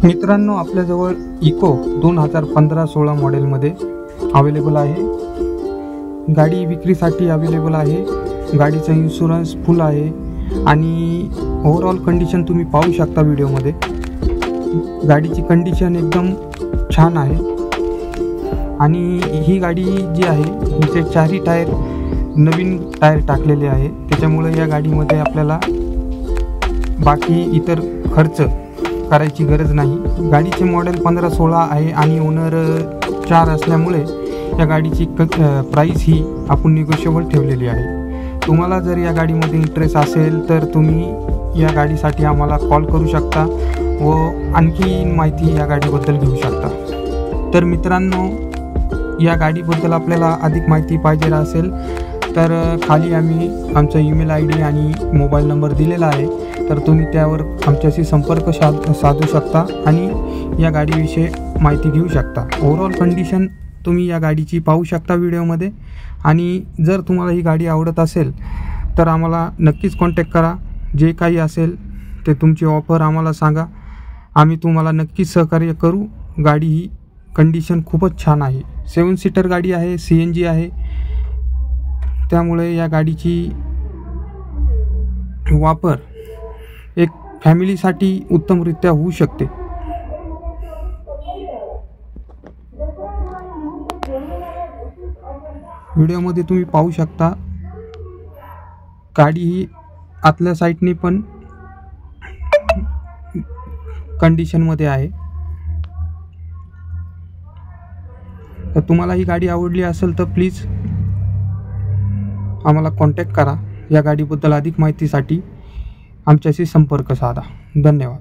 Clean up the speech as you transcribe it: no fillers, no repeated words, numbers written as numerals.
मित्रांनो, आपल्याजवळ इको 2015-16 मॉडेलमध्ये अवेलेबल आहे। गाडी विक्रीसाठी अवेलेबल आहे। गाडीचा इन्शुरन्स फुल आहे आणि ओव्हरऑल कंडिशन तुम्ही पाहू शकता व्हिडिओमध्ये। गाडीची कंडिशन एकदम छान आहे आणि ही गाडी जी आहे हिचे चारही टायर नवीन टायर टाकलेले आहे, त्याच्यामुळे या गाडीमध्ये आपल्याला बाकी इतर खर्च करायची गरज नाही। गाडीचे मॉडेल 15-16 आहे आणि ओनर 4 असल्यामुळे या गाडीची प्राइस ही आपण निगोशिएबल ठेवलेली आहे। तुम्हाला जर या गाडीमध्ये इंटरेस्ट असेल तर तुम्ही या गाडीसाठी आम्हाला कॉल करू शकता व आणखी माहिती या गाडीबद्दल घेऊ शकता। तर मित्रांनो, या गाडीबद्दल आपल्याला अधिक माहिती पाहिजे असेल तर खाली आम्ही आमचा ईमेल ID आणि मोबाईल नंबर दिलेला आहे, तर तुम्ही त्यावर आमच्याशी संपर्क साधू शकता आणि या गाडीविषयी माहिती घेऊ शकता। ओव्हरऑल कंडिशन तुम्ही या गाडीची पाहू शकता व्हिडिओमध्ये आणि जर तुम्हाला ही गाडी आवडत असेल तर आम्हाला नक्कीच कॉन्टॅक्ट करा। जे काही असेल ते तुमची ऑफर आम्हाला सांगा, आम्ही तुम्हाला नक्कीच सहकार्य करू। गाडी ही कंडिशन खूपच छान आहे। 7 सीटर गाडी आहे, CNG आहे, त्यामुळे या गाडीची वापर एक फॅमिलीसाठी उत्तमरित्या होऊ शकते। व्हिडिओमध्ये तुम्ही पाहू शकता गाडी ही आतल्या साईडने पण कंडिशनमध्ये आहे। तर तुम्हाला ही गाडी आवडली असेल तर प्लीज आम्हाला कॉन्टॅक्ट करा। या गाडीबद्दल अधिक माहितीसाठी आमच्याशी संपर्क साधा। धन्यवाद।